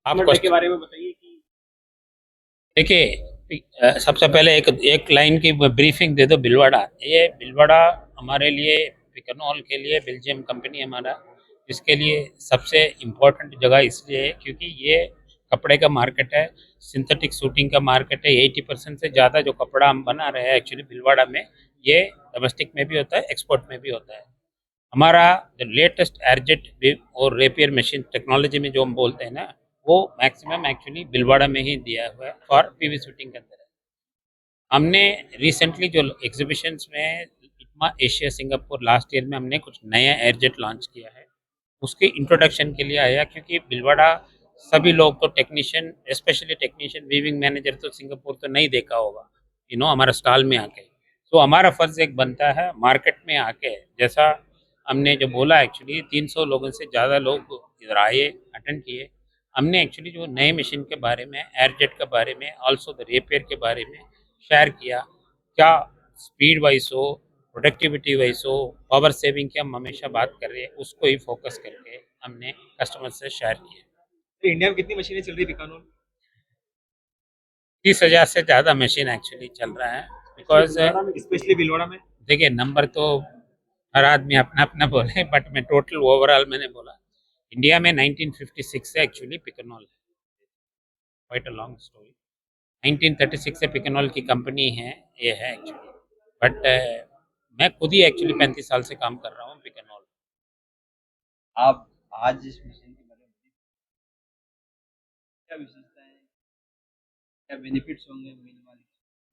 आप अड्डे के क्वेश्चन बारे में बताइए कि देखिए। सबसे पहले एक एक लाइन की ब्रीफिंग दे दो। भिलवाड़ा, ये भिलवाड़ा हमारे लिए, पिकनॉल के लिए, बेल्जियम कंपनी हमारा, इसके लिए सबसे इम्पोर्टेंट जगह इसलिए है क्योंकि ये कपड़े का मार्केट है, सिंथेटिक सूटिंग का मार्केट है। 80% से ज़्यादा जो कपड़ा हम बना रहे हैं एक्चुअली भिलवाड़ा में, ये डोमेस्टिक में भी होता है, एक्सपोर्ट में भी होता है। हमारा जो लेटेस्ट एरजेट और रेपियर मशीन टेक्नोलॉजी में जो हम बोलते हैं ना, वो मैक्सिमम एक्चुअली भिलवाड़ा में ही दिया हुआ है और पीवी शूटिंग के अंदर है। हमने रिसेंटली जो एग्जीबिशंस में इटमा एशिया सिंगापुर लास्ट ईयर में हमने कुछ नया एयरजेट लॉन्च किया है, उसके इंट्रोडक्शन के लिए आया क्योंकि भिलवाड़ा सभी लोग तो technician, specially technician weaving manager तो सिंगापुर तो नहीं देखा होगा, हमारा स्टॉल में आके। तो हमारा फर्ज एक बनता है मार्केट में आके, जैसा हमने जो बोला एक्चुअली 300 लोगों से ज़्यादा लोग इधर आए, अटेंड किए। हमने एक्चुअली जो नए मशीन के बारे में, एयरजेट के बारे में, ऑल्सो द रेपियर के बारे में शेयर किया। क्या स्पीड वाइज हो, प्रोडक्टिविटी वाइज हो, पावर सेविंग की हम हमेशा बात कर रहे हैं, उसको ही फोकस करके हमने कस्टमर से शेयर किया। तो इंडिया में कितनी मशीनें चल रही है पिकानोल? 30,000 से ज़्यादा मशीन एक्चुअली चल रहा है। बिकॉज स्पेशली भिलवाड़ा में। देखिए, नंबर तो हर आदमी अपना अपना बोले, बट मैं टोटल ओवरऑल मैंने बोला, इंडिया में 1956 से एक्चुअली पिकनॉल है। Quite a long story. 1936 से पिकनॉल की कंपनी है, ये है एक्चुअली। बट मैं खुद ही एक्चुअली 35 साल से काम कर रहा हूँ पिकनॉल। आप आज जिस मशीन के बारे में क्या विशेषता है, क्या बेनिफिट्स होंगे मिल वाले?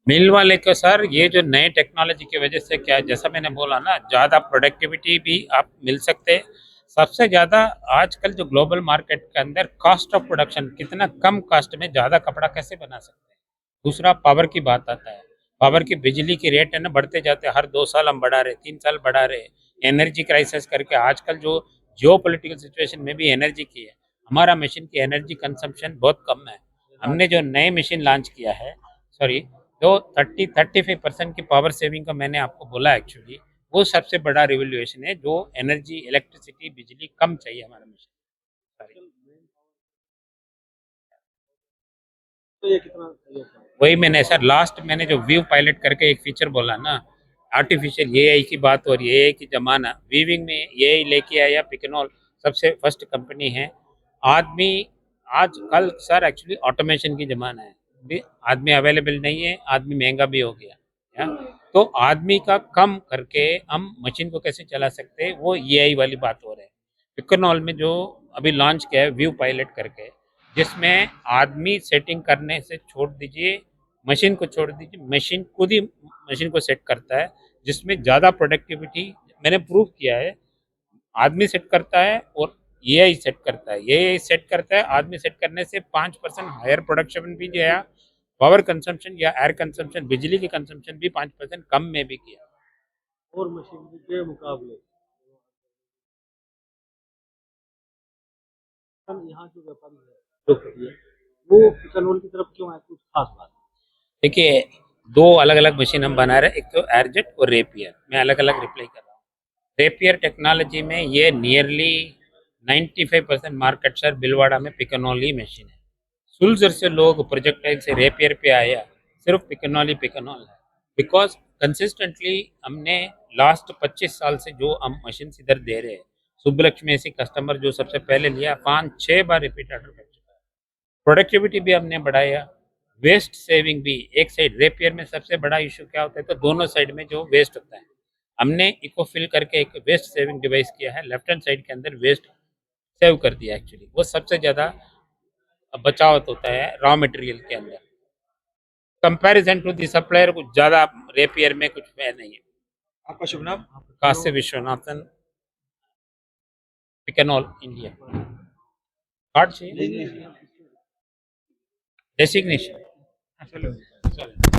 मिल वाले को सर, ये जो नए टेक्नोलॉजी की वजह से क्या है, जैसा मैंने बोला ना, ज़्यादा प्रोडक्टिविटी भी आप मिल सकते हैं। सबसे ज़्यादा आजकल जो ग्लोबल मार्केट के अंदर कॉस्ट ऑफ प्रोडक्शन, कितना कम कॉस्ट में ज़्यादा कपड़ा कैसे बना सकते हैं। दूसरा पावर की बात आता है। पावर की, बिजली की रेट है ना बढ़ते जाते हैं, हर 2 साल हम बढ़ा रहे, 3 साल बढ़ा रहे। एनर्जी क्राइसिस करके आजकल जो जियो पोलिटिकल सिचुएशन में भी एनर्जी की है, हमारा मशीन की एनर्जी कंजम्पशन बहुत कम है। हमने जो नए मशीन लॉन्च किया है, सॉरी, जो 30-35% की पावर सेविंग का मैंने आपको बोला एक्चुअली, वो सबसे बड़ा रिवोल्यूशन है, जो एनर्जी, इलेक्ट्रिसिटी, बिजली कम चाहिए हमारा मशीन। तो ये कितना सही होता है? वही मैंने सर लास्ट मैंने जो व्यू पायलट करके एक फीचर बोला ना, आर्टिफिशियल एआई की बात हो रही है, एआई की जमाना, वीविंग में एआई लेके आया पिकनॉल, सबसे फर्स्ट कंपनी है। आदमी आज कल सर एक्चुअली ऑटोमेशन की जमाना है, आदमी अवेलेबल नहीं है, आदमी महंगा भी हो गया या? तो आदमी का कम करके हम मशीन को कैसे चला सकते हैं, वो एआई वाली बात हो रही है। पिकनॉल में जो अभी लॉन्च किया है व्यू पायलट करके, जिसमें आदमी सेटिंग करने से छोड़ दीजिए, मशीन को छोड़ दीजिए, मशीन खुद ही मशीन को सेट करता है, जिसमें ज़्यादा प्रोडक्टिविटी मैंने प्रूव किया है। आदमी सेट करता है और एआई सेट करता है, एआई सेट करता है, आदमी सेट करने से 5% हायर प्रोडक्शन भी दिया, पावर कंजम्पशन या एयर कंजम्पशन, बिजली की कंजम्पशन भी 5% कम में भी किया। और मशीन के मुकाबले हम यहाँ जो व्यापारी है जो खड़ी है, वो पिकानोल की तरफ क्यों आए, कुछ खास बात? देखिए, दो अलग अलग मशीन हम बना रहे हैं, एक तो एयरजेट और रेपियर, मैं अलग अलग रिप्लाई कर रहा हूँ। रेपियर टेक्नोलॉजी में ये नियरली 95% मार्केट शेयर भिलवाड़ा में पिकनॉल ही मशीन है। सुलझर से लोग प्रोजेक्टाइल से रेपियर पे आया, सिर्फ पिकनॉल ही पिकनॉल है। बिकॉज कंसिस्टेंटली हमने लास्ट 25 साल से जो हम मशीन इधर दे रहे हैं, सुब्बलक्ष्मी ऐसी कस्टमर जो सबसे पहले लिया, 5-6 बार रिपीट ऑर्डर कर चुका है। प्रोडक्टिविटी भी हमने बढ़ाया, वेस्ट सेविंग भी। एक साइड रेपियर में सबसे बड़ा इशू क्या होता है, तो दोनों साइड में जो वेस्ट होता है, हमने इकोफिल करके एक वेस्ट सेविंग डिवाइस किया है, लेफ्ट हैंड साइड के अंदर वेस्ट सेव कर दिया एक्चुअली, वो सबसे ज़्यादा बचाव होता है रॉ मटेरियल के अंदर। कंपैरिजन टू दी सप्लायर कुछ ज़्यादा रेपियर में कुछ है नहीं है। आपका शुभ नाम? काशी विश्वनाथन, पिकनॉल इंडिया। कार्ड चाहिए, नहीं नहीं। डेसिग्नेशन। चलो। चलो।